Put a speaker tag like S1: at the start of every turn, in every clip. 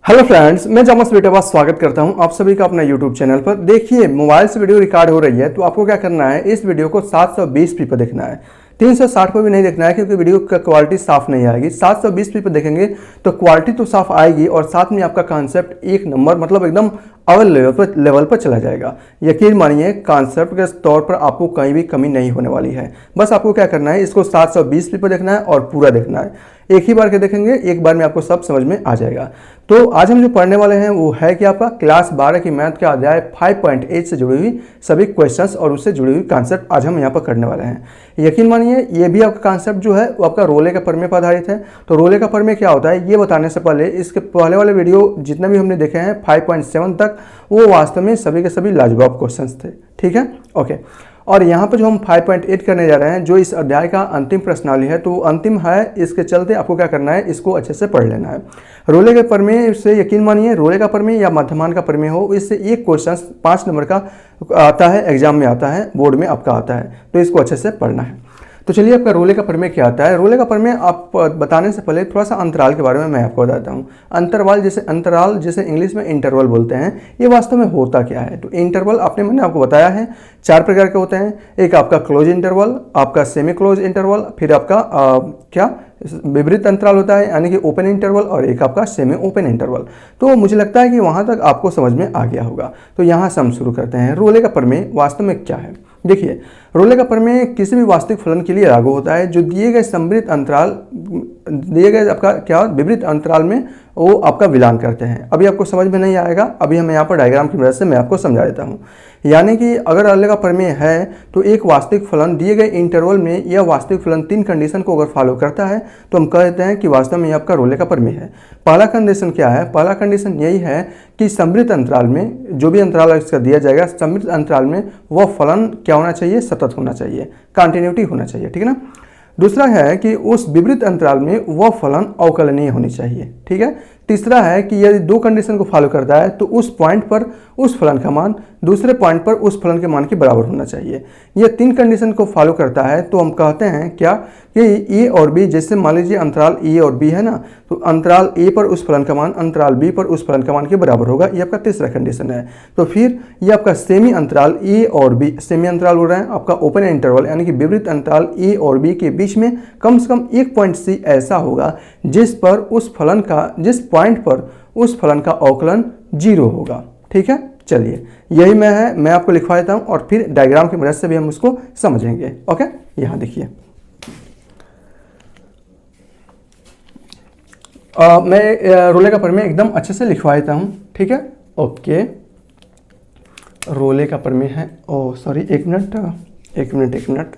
S1: Hello friends, मैं जमस बेटा स्वागत करता हूं आप सभी का अपना यूट्यूब चैनल पर। देखिए, मोबाइल से वीडियो रिकॉर्ड हो रही है तो आपको क्या करना है, इस वीडियो को 720p पर देखना है। 360 पर भी नहीं देखना है क्योंकि वीडियो का क्वालिटी साफ नहीं आएगी। 720p पर देखेंगे तो क्वालिटी तो साफ आएगी और साथ में आपका कॉन्सेप्ट एक नंबर मतलब एकदम अव्वल लेवल पर चला जाएगा। यकीन मानिए, कॉन्सेप्ट के तौर पर आपको कहीं भी कमी नहीं होने वाली है। बस आपको क्या करना है, इसको 720p पर देखना है और पूरा देखना है। एक ही बार के देखेंगे, एक बार में आपको सब समझ में आ जाएगा। तो आज हम जो पढ़ने वाले हैं वो है कि आपका क्लास 12 की मैथ का अध्याय 5.8 से जुड़ी हुई सभी क्वेश्चंस और उससे जुड़ी हुई कॉन्सेप्ट आज हम यहाँ पर करने वाले हैं। यकीन मानिए, ये भी आपका कॉन्सेप्ट जो है वो आपका रोले का प्रमेय पर आधारित है। तो रोले का प्रमेय क्या होता है ये बताने से पहले इसके पहले वाले वीडियो जितने भी हमने देखे हैं 5.7 तक, वो वास्तव में सभी के सभी लाजवाब क्वेश्चंस थे। ठीक है, ओके। और यहाँ पर जो हम 5.8 करने जा रहे हैं, जो इस अध्याय का अंतिम प्रश्नावली है, तो अंतिम है। इसके चलते आपको क्या करना है, इसको अच्छे से पढ़ लेना है। रोले के प्रमेय से यकीन मानिए, रोले का प्रमेय या मध्यमान का प्रमेय हो, इससे एक क्वेश्चन 5 नंबर का आता है, एग्जाम में आता है, बोर्ड में आपका आता है, तो इसको अच्छे से पढ़ना है। तो चलिए, आपका रोले का प्रमेय क्या आता है। रोले का प्रमेय आप बताने से पहले थोड़ा सा अंतराल के बारे में मैं आपको बताता हूँ। अंतराल जिसे इंग्लिश में इंटरवल बोलते हैं, ये वास्तव में होता क्या है। तो इंटरवल मैंने आपको बताया है 4 प्रकार के होते हैं। एक आपका क्लोज इंटरवल, आपका सेमी क्लोज इंटरवल, फिर आपका विपरीत अंतराल होता है यानी कि ओपन इंटरवल, और एक आपका सेमी ओपन इंटरवल। तो मुझे लगता है कि वहाँ तक आपको समझ में आ गया होगा। तो यहाँ से हम शुरू करते हैं। रोले का प्रमेय वास्तव में क्या है। देखिए, रोले का प्रमेय किसी भी वास्तविक फलन के लिए लागू होता है जो दिए गए आपका क्या विपरीत अंतराल में वो आपका विलान करते हैं। अभी आपको समझ में नहीं आएगा, अभी हम यहाँ पर डायग्राम की मदद से मैं आपको समझा देता हूँ। यानी कि अगर रोले का प्रमेय है तो एक वास्तविक फलन दिए गए इंटरवल में यह वास्तविक फलन 3 कंडीशन को अगर फॉलो करता है तो हम कह देते हैं कि वास्तव में आपका रोले का प्रमेय है। पहला कंडीशन क्या है, पहला कंडीशन यही है कि समृद्ध अंतराल में, जो भी अंतराल इसका दिया जाएगा, समृद्ध अंतराल में वह फलन क्या होना चाहिए, सतत होना चाहिए, कंटिन्यूटी होना चाहिए। ठीक है ना। दूसरा है कि उस विपरीत अंतराल में वह फलन अवकलनीय होनी चाहिए। ठीक है। तीसरा है कि यदि 2 कंडीशन को फॉलो करता है तो उस पॉइंट पर उस फलन का मान दूसरे पॉइंट पर उस फलन के मान के बराबर होना चाहिए। ये 3 कंडीशन को फॉलो करता है तो हम कहते हैं क्या कि ए और बी, जैसे मान लीजिए अंतराल ए और बी है ना, तो अंतराल ए पर उस फलन का मान अंतराल बी पर उस फलन का मान के बराबर होगा। ये आपका तीसरा कंडीशन है। तो फिर ये आपका सेमी अंतराल ए और बी, सेमी अंतराल हो रहा है आपका ओपन इंटरवल यानी कि विपरीत अंतराल ए और बी के बीच में कम से कम एक पॉइंट सी ऐसा होगा जिस पॉइंट पर उस फलन का अवकलन 0 होगा। ठीक है, चलिए यही मैं आपको लिखवा देता हूं और फिर डायग्राम की मदद से भी हम उसको समझेंगे। ओके, यहां देखिए, मैं रोले का प्रमेय एकदम अच्छे से लिखवा देता हूं। ठीक है, ओके। रोले का प्रमेय है, सॉरी, एक मिनट,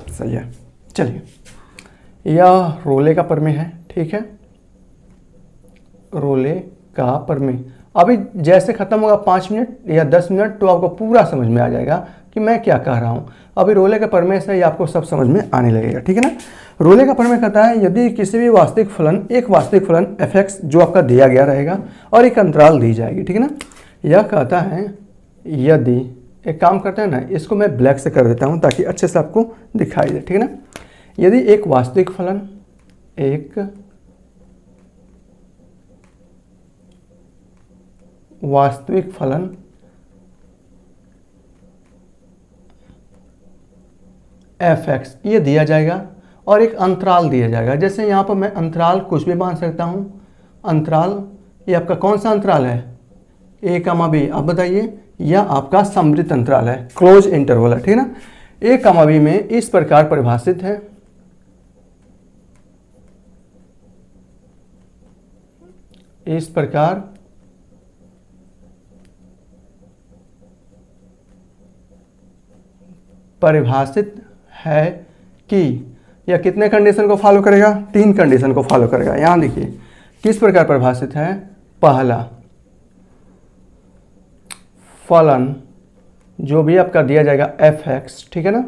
S1: सही है। चलिए, यह रोले का प्रमेय है। ठीक है, रोले का प्रमेय। अभी जैसे खत्म होगा 5 मिनट या 10 मिनट तो आपको पूरा समझ में आ जाएगा कि मैं क्या कह रहा हूँ। अभी रोले का प्रमेय से ही आपको सब समझ में आने लगेगा। ठीक है ना। रोले का प्रमेय कहता है यदि किसी भी एक वास्तविक फलन f(x) जो आपका दिया गया रहेगा और एक अंतराल दी जाएगी। ठीक है ना। यह कहता है यदि, एक काम करते हैं ना, इसको मैं ब्लैक से कर देता हूँ ताकि अच्छे से आपको दिखाई दे। ठीक है ना। यदि एक वास्तविक फलन f(x) ये दिया जाएगा और एक अंतराल दिया जाएगा। जैसे यहाँ पर मैं अंतराल कुछ भी मान सकता हूँ। अंतराल ये आपका कौन सा अंतराल है, a, b। आप बताइए, यह आपका समृद्ध अंतराल है, क्लोज इंटरवल है। ठीक है ना। a, b में इस प्रकार परिभाषित है, इस प्रकार परिभाषित है कि यह कितने कंडीशन को फॉलो करेगा, 3 कंडीशन को फॉलो करेगा। यहां देखिए किस प्रकार परिभाषित है। पहला, फलन जो भी आपका दिया जाएगा f(x), ठीक है ना,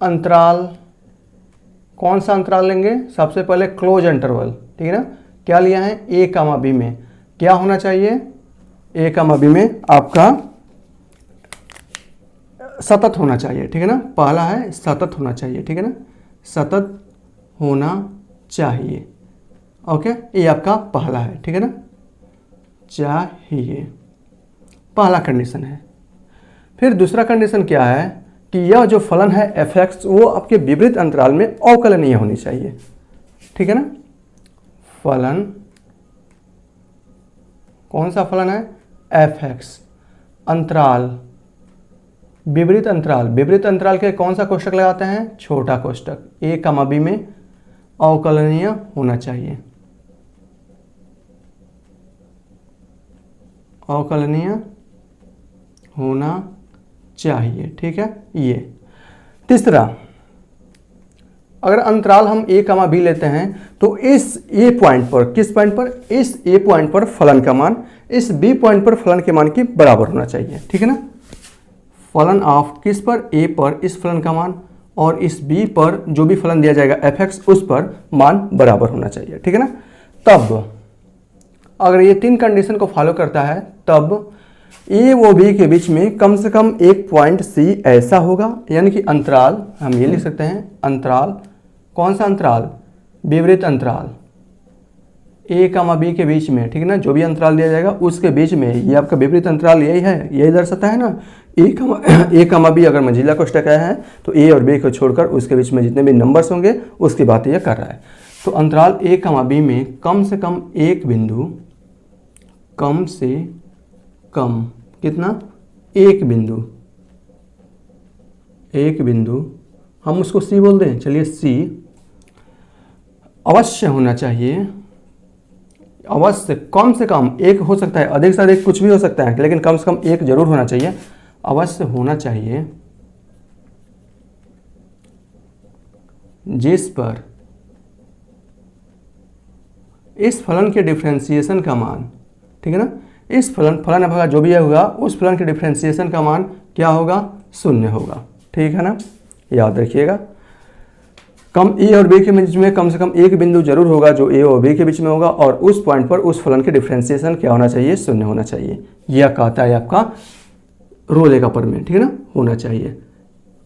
S1: अंतराल, कौन सा अंतराल लेंगे, सबसे पहले क्लोज इंटरवल। ठीक है ना। क्या लिया है, a, b में क्या होना चाहिए, a, b में आपका सतत होना चाहिए। ठीक है ना। पहला है सतत होना चाहिए। ठीक है ना, सतत होना चाहिए। ओके, ये आपका पहला है, ठीक है ना, चाहिए, पहला कंडीशन है। फिर दूसरा कंडीशन क्या है कि यह जो फलन है f(x) वो आपके विपरीत अंतराल में अवकलनीय होनी चाहिए, ठीक है ना। फलन कौन सा फलन है, f(x), अंतराल विपरीत अंतराल, विपरीत अंतराल के कौन सा कोष्टक लगाते हैं, छोटा कोष्टक, a, b में अवकलनीय होना चाहिए, अवकलनीय होना चाहिए, ठीक है। ये तीसरा, अगर अंतराल हम a, b लेते हैं तो इस a पॉइंट पर, किस पॉइंट पर, इस a पॉइंट पर फलन का मान इस b पॉइंट पर फलन के मान के बराबर होना चाहिए, ठीक है ना। फलन ऑफ किस पर, a पर इस फलन का मान और इस b पर जो भी फलन दिया जाएगा f(x) उस पर मान बराबर होना चाहिए, ठीक है ना। तब अगर ये तीन कंडीशन को फॉलो करता है तब a व b के बीच में कम से कम एक पॉइंट c ऐसा होगा, यानी कि अंतराल हम ये लिख सकते हैं, अंतराल कौन सा अंतराल, विपरीत अंतराल a, b के बीच में, ठीक है ना, जो भी अंतराल दिया जाएगा उसके बीच में, ये आपका विपरीत अंतराल यही है, यही दर्शाता है ना। a, b अगर मंझिला कोष्टक है तो a और b को छोड़कर उसके बीच में जितने भी नंबर्स होंगे उसकी बात ये कर रहा है। तो अंतराल a, b में कम से कम एक बिंदु, कम से कम कितना, एक बिंदु हम उसको c बोल दें, चलिए c अवश्य होना चाहिए, अवश्य कम से कम एक हो सकता है, अधिक से अधिक कुछ भी हो सकता है, लेकिन कम से कम एक जरूर होना चाहिए, अवश्य होना चाहिए, जिस पर इस फलन के डिफरेंशिएशन का मान, ठीक है ना, इस फलन अभागा जो भी होगा उस फलन के डिफरेंशिएशन का मान क्या होगा, शून्य होगा, ठीक है ना, याद रखिएगा। कम a और b के बीच में कम से कम एक बिंदु जरूर होगा जो a और b के बीच में होगा और उस पॉइंट पर उस फलन के डिफरेंशिएशन क्या होना चाहिए, शून्य होना चाहिए। यह कहता है आपका रोले का प्रमेय, ठीक है ना, होना चाहिए।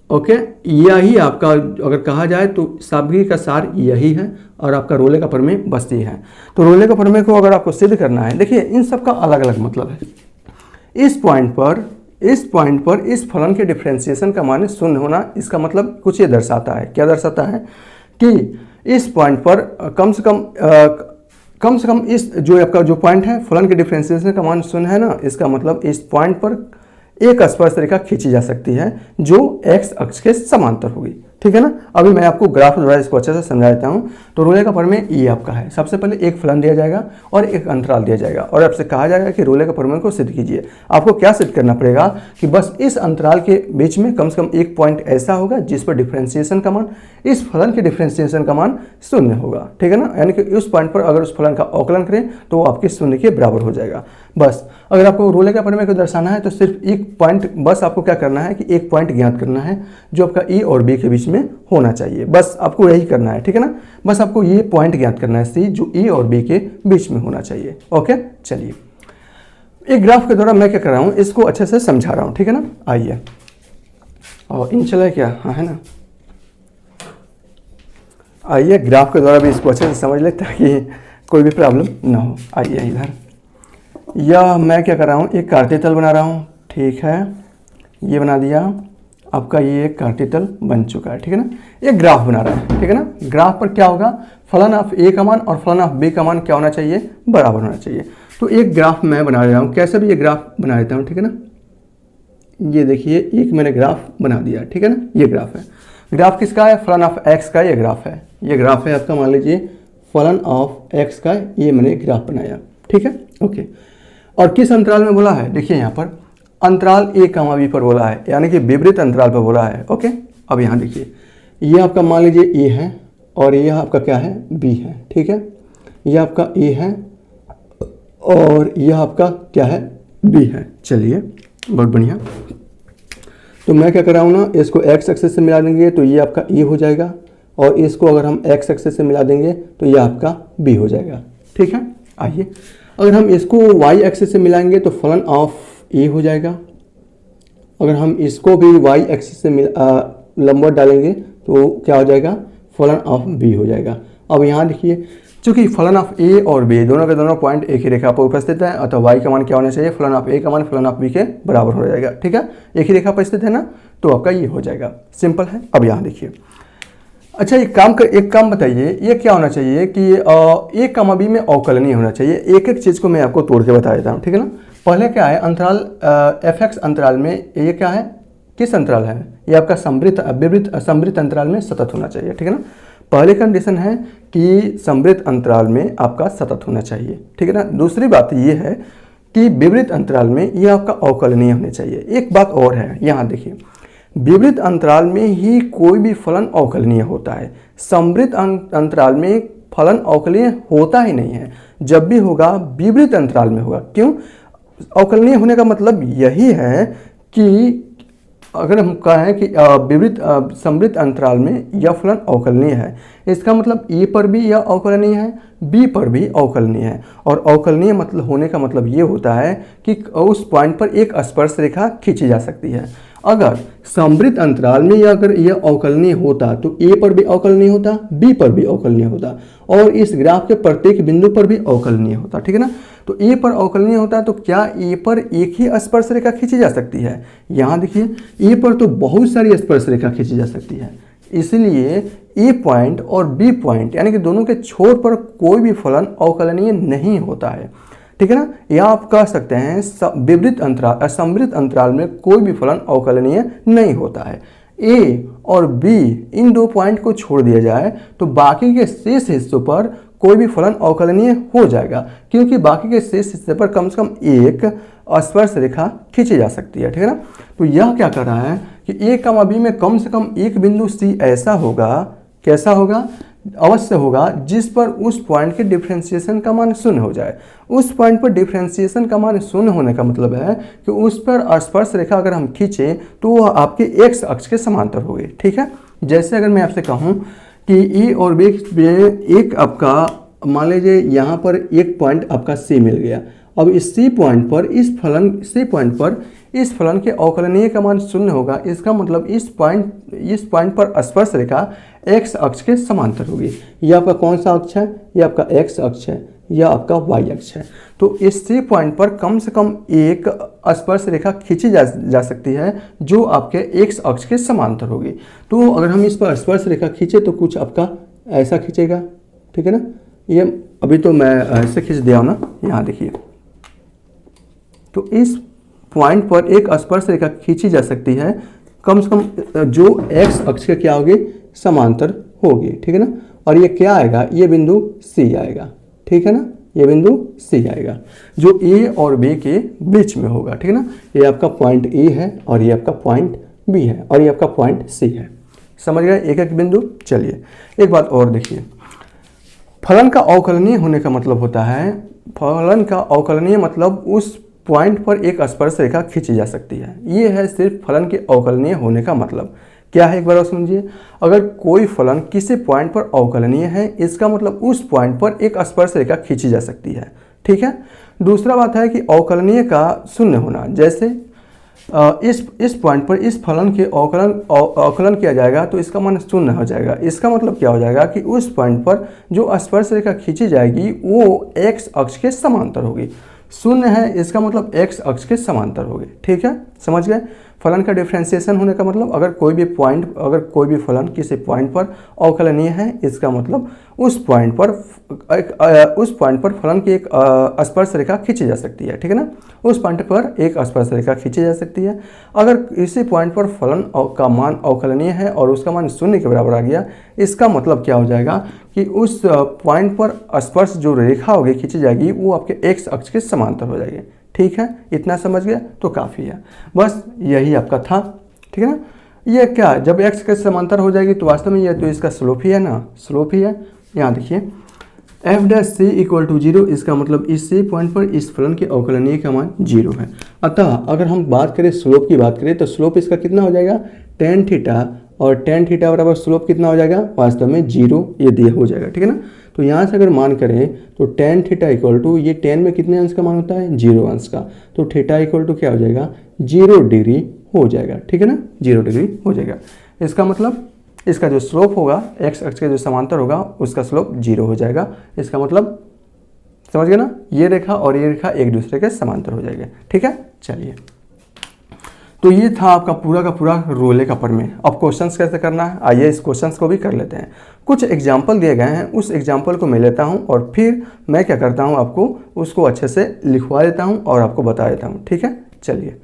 S1: ओके, यही आपका अगर कहा जाए तो सादगी का सार यही है और आपका रोले का प्रमेय बस ये है। तो रोले का प्रमेय को अगर आपको सिद्ध करना है, देखिए इन सब का अलग अलग मतलब है। इस पॉइंट पर इस फलन के डिफरेंशिएशन का मान शून्य होना, इसका मतलब कुछ ये दर्शाता है, क्या दर्शाता है कि इस पॉइंट पर कम से कम इस जो आपका जो पॉइंट है फलन के डिफरेंशिएशन का मान शून्य है ना, इसका मतलब इस पॉइंट पर एक स्पर्श रेखा खींची जा सकती है जो x अक्ष के समांतर होगी, ठीक है ना। अभी मैं आपको ग्राफ द्वारा इसको अच्छे से समझा देता हूँ। तो रोले का प्रमेय ये आपका है, सबसे पहले एक फलन दिया जाएगा और एक अंतराल दिया जाएगा और आपसे कहा जाएगा कि रोले का प्रमेय को सिद्ध कीजिए। आपको क्या सिद्ध करना पड़ेगा कि बस इस अंतराल के बीच में कम से कम एक पॉइंट ऐसा होगा जिस पर डिफरेंशिएशन का मान, इस फलन के डिफरेंशिएशन का मान शून्य होगा, ठीक है ना। यानी कि उस पॉइंट पर अगर उस फलन का अवकलन करें तो वो आपके शून्य के बराबर हो जाएगा। बस अगर आपको रोले का प्रमेय को दर्शाना है तो सिर्फ एक पॉइंट, बस आपको क्या करना है कि एक पॉइंट ज्ञात करना है जो आपका ए और बी के बीच में होना चाहिए, बस आपको यही करना है, ठीक है ना। बस आपको ये पॉइंट ज्ञात करना है सी जो ए और बी के बीच में होना चाहिए। ओके, चलिए एक ग्राफ के द्वारा मैं क्या कर रहा हूँ इसको अच्छे से समझा रहा हूँ, ठीक है ना। आइए, और इन चला क्या, हाँ है ना, आइए ग्राफ के द्वारा भी इसको अच्छे से समझ ले ताकि कोई भी प्रॉब्लम ना हो। आइए इधर, यह मैं क्या कर रहा हूँ, एक कार्तीय तल बना रहा हूँ, ठीक है, ये बना दिया आपका, ये एक कार्तीय तल बन चुका है, ठीक है ना। एक ग्राफ बना रहा है, ठीक है ना। ग्राफ पर क्या होगा, फलन ऑफ ए का मान और फलन ऑफ बी का मान क्या होना चाहिए, बराबर होना चाहिए। तो एक ग्राफ मैं बना रहा हूँ, कैसे भी ये ग्राफ बना देता हूँ, ठीक है ना। ये देखिए एक मैंने ग्राफ बना दिया, ठीक है ना, ये ग्राफ है। ग्राफ किसका है, फलन ऑफ एक्स का ये ग्राफ है, ये ग्राफ है आपका, मान लीजिए फलन ऑफ एक्स का ये मैंने ग्राफ बनाया, ठीक है। ओके, और किस अंतराल में बोला है, देखिए यहाँ पर अंतराल ए कामा बी पर बोला है, यानी कि विपरीत अंतराल पर बोला है। ओके, अब यहाँ देखिए ये आपका मान लीजिए ए है और ये आपका क्या है, बी है, ठीक है। ये आपका ए है और यह आपका क्या है, बी है। चलिए बहुत बढ़िया, तो मैं क्या कर रहा हूँ ना, इसको एक्स एक्सिस से मिला देंगे तो ये आपका ए हो जाएगा और इसको अगर हम एक्स एक्सिस से मिला देंगे तो ये आपका बी हो जाएगा, ठीक है। आइए अगर हम इसको वाई एक्सिस से मिलाएंगे तो फलन ऑफ ए हो जाएगा, अगर हम इसको भी वाई एक्सिस से लंबवत डालेंगे तो क्या हो जाएगा, फलन ऑफ बी हो जाएगा। अब यहाँ देखिए चूंकि फलन ऑफ ए और बी दोनों के दोनों पॉइंट एक ही रेखा पर उपस्थित है, अतः वाई का मान क्या होना चाहिए, फलन ऑफ ए का मान फलन ऑफ बी के बराबर हो जाएगा। ठीक है, एक ही रेखा पर स्थित है ना, तो आपका ये हो जाएगा, सिंपल है। अब यहाँ देखिए, अच्छा एक काम बताइए, ये क्या होना चाहिए कि ए कमा बी में अवकलनीय होना चाहिए। एक एक चीज़ को मैं आपको तोड़ के बता देता हूँ, ठीक है ना। पहले क्या है, अंतराल एफ एक्स अंतराल में ये क्या है, किस अंतराल है, ये आपका समृद्ध अंतराल में सतत होना चाहिए। ठीक है ना, पहले कंडीशन है कि समृद्ध अंतराल में आपका सतत होना चाहिए। ठीक है ना। दूसरी बात ये है कि विवृत अंतराल में ये आपका अवकलनीय होने चाहिए। एक बात और है, यहाँ देखिए, विवृत अंतराल में ही कोई भी फलन अवकलनीय होता है, समृद्ध अंतराल में फलन अवकलनीय होता ही नहीं है। जब भी होगा विवृत अंतराल में होगा। क्यों? अवकलनीय होने का मतलब यही है कि अगर हम कहें कि विवृत समृद्ध अंतराल में यह फलन अवकलनीय है, इसका मतलब ए पर भी यह अवकलनीय है, बी पर भी अवकलनीय है। और अवकलनीय मतलब होने का मतलब ये होता है कि उस पॉइंट पर एक स्पर्श रेखा खींची जा सकती है। अगर समृद्ध अंतराल में अगर यह अवकलनीय होता तो ए पर भी अवकलनीय होता, बी पर भी अवकलनीय होता, और इस ग्राफ के प्रत्येक बिंदु पर भी अवकलनीय होता। ठीक है ना। तो ए पर अवकलनीय होता है तो क्या ए पर एक ही स्पर्श रेखा खींची जा सकती है? यहाँ देखिए, ए पर तो बहुत सारी स्पर्श रेखा खींची जा सकती है, इसलिए ए पॉइंट और बी पॉइंट यानी कि दोनों के छोर पर कोई भी फलन अवकलनीय नहीं होता है। ठीक है ना। या आप कह सकते हैं विवृत अंतराल समृद्ध अंतराल में कोई भी फलन अवकलनीय नहीं होता है। ए और बी इन दो पॉइंट को छोड़ दिया जाए तो बाकी के शेष हिस्सों पर कोई भी फलन अवकलनीय हो जाएगा, क्योंकि बाकी के शेष हिस्से पर कम से कम एक स्पर्श रेखा खींची जा सकती है। ठीक है ना। तो यह क्या कर रहा है कि ए कमा बी में कम से कम एक बिंदु सी ऐसा होगा, कैसा होगा, अवश्य होगा जिस पर उस पॉइंट के डिफरेंशिएशन का मान शून्य हो जाए। उस पॉइंट पर डिफरेंशिएशन का मान शून्य होने का मतलब है कि उस पर स्पर्श रेखा अगर हम खींचे तो वह आपके एक्स अक्ष के समांतर होगी। ठीक है। जैसे अगर मैं आपसे कहूँ कि ए और बी में एक आपका मान लीजिए यहाँ पर एक पॉइंट आपका सी मिल गया। अब इस सी पॉइंट पर इस फलन के अवकलनीय का मान शून्य होगा। इसका मतलब इस पॉइंट पर स्पर्श रेखा एक्स अक्ष के समांतर होगी। यह आपका कौन सा अक्ष है? यह आपका एक्स अक्ष है, यह आपका वाई अक्ष है। तो इस सी पॉइंट पर कम से कम एक स्पर्श रेखा खींची जा सकती है जो आपके एक्स अक्ष के समांतर होगी। तो अगर हम इस पर स्पर्श रेखा खींचे तो कुछ आपका ऐसा खींचेगा। ठीक है ना। ये अभी तो मैं ऐसे खींच दिया हूँ ना, यहाँ देखिए। तो इस पॉइंट पर एक स्पर्श रेखा खींची जा सकती है कम से कम जो एक्स अक्ष के क्या होगी, समांतर होगी। ठीक है ना। और ये क्या आएगा, ये बिंदु सी आएगा। ठीक है ना, ये बिंदु सी आएगा जो ए और बी के बीच में होगा। ठीक है ना। ये आपका पॉइंट ए है और ये आपका पॉइंट बी है और ये आपका पॉइंट सी है। समझ गए एक एक बिंदु। चलिए एक बात और देखिए, फलन का अवकलनीय होने का मतलब होता है, फलन का अवकलनीय मतलब उस पॉइंट पर एक स्पर्श रेखा खींची जा सकती है। ये है सिर्फ फलन के अवकलनीय होने का मतलब। क्या है एक बार और समझिए, अगर कोई फलन किसी पॉइंट पर अवकलनीय है इसका मतलब उस पॉइंट पर एक स्पर्श रेखा खींची जा सकती है। ठीक है। दूसरा बात है कि अवकलनीय का शून्य होना। जैसे इस पॉइंट पर इस फलन के अवकलन किया जाएगा तो इसका मान शून्य हो जाएगा। इसका मतलब क्या हो जाएगा कि उस पॉइंट पर जो स्पर्श रेखा खींची जाएगी वो एक्स अक्ष के समांतर होगी। शून्य है इसका मतलब एक्स अक्ष के समांतर होगी। ठीक है, समझ गए। फलन का डिफरेंशिएशन होने का मतलब अगर कोई भी फलन किसी पॉइंट पर अवकलनीय है इसका मतलब उस पॉइंट पर फलन की एक स्पर्श रेखा खींची जा सकती है। ठीक है ना। उस पॉइंट पर एक स्पर्श रेखा खींची जा सकती है। अगर इसी पॉइंट पर फलन का मान अवकलनीय है और उसका मान शून्य के बराबर आ गया, इसका मतलब क्या हो जाएगा कि उस पॉइंट पर स्पर्श जो रेखा होगी खींची जाएगी वो आपके एक्स अक्ष के समांतर हो जाएगी। ठीक है, इतना समझ गया तो काफ़ी है, बस यही आपका था। ठीक है ना। ये क्या, जब एक्स के समांतर हो जाएगी तो वास्तव में ये तो इसका स्लोप ही है ना, स्लोप ही है। यहाँ देखिए F dash C equal to 0, इसका मतलब इस सी पॉइंट पर इस फलन के अवकलनीय का मान 0 है। अतः अगर हम बात करें स्लोप की बात करें तो स्लोप इसका कितना हो जाएगा, टेन थीटा, और टेन थीटा बराबर स्लोप कितना हो जाएगा, वास्तव में 0 ये दिया हो जाएगा। ठीक है ना। तो यहाँ से अगर मान करें तो टेन थीटा इक्वल टू, ये टेन में कितने अंश का मान होता है, 0 अंश का, तो थीटा इक्वल टू क्या हो जाएगा, 0 डिग्री हो जाएगा। ठीक है ना, 0 डिग्री हो जाएगा। इसका मतलब इसका जो स्लोप होगा एक्स अक्ष के जो समांतर होगा उसका स्लोप 0 हो जाएगा। इसका मतलब समझ गए ना, ये रेखा और ये रेखा एक दूसरे के समांतर हो जाएगा। ठीक है, चलिए तो ये था आपका पूरा का पूरा रोले का प्रमेय। अब क्वेश्चंस कैसे करना है, आइए इस क्वेश्चंस को भी कर लेते हैं। कुछ एग्जाम्पल दिए गए हैं, उस एग्जाम्पल को मैं लेता हूँ और फिर मैं क्या करता हूँ, आपको उसको अच्छे से लिखवा देता हूँ और आपको बता देता हूँ। ठीक है, चलिए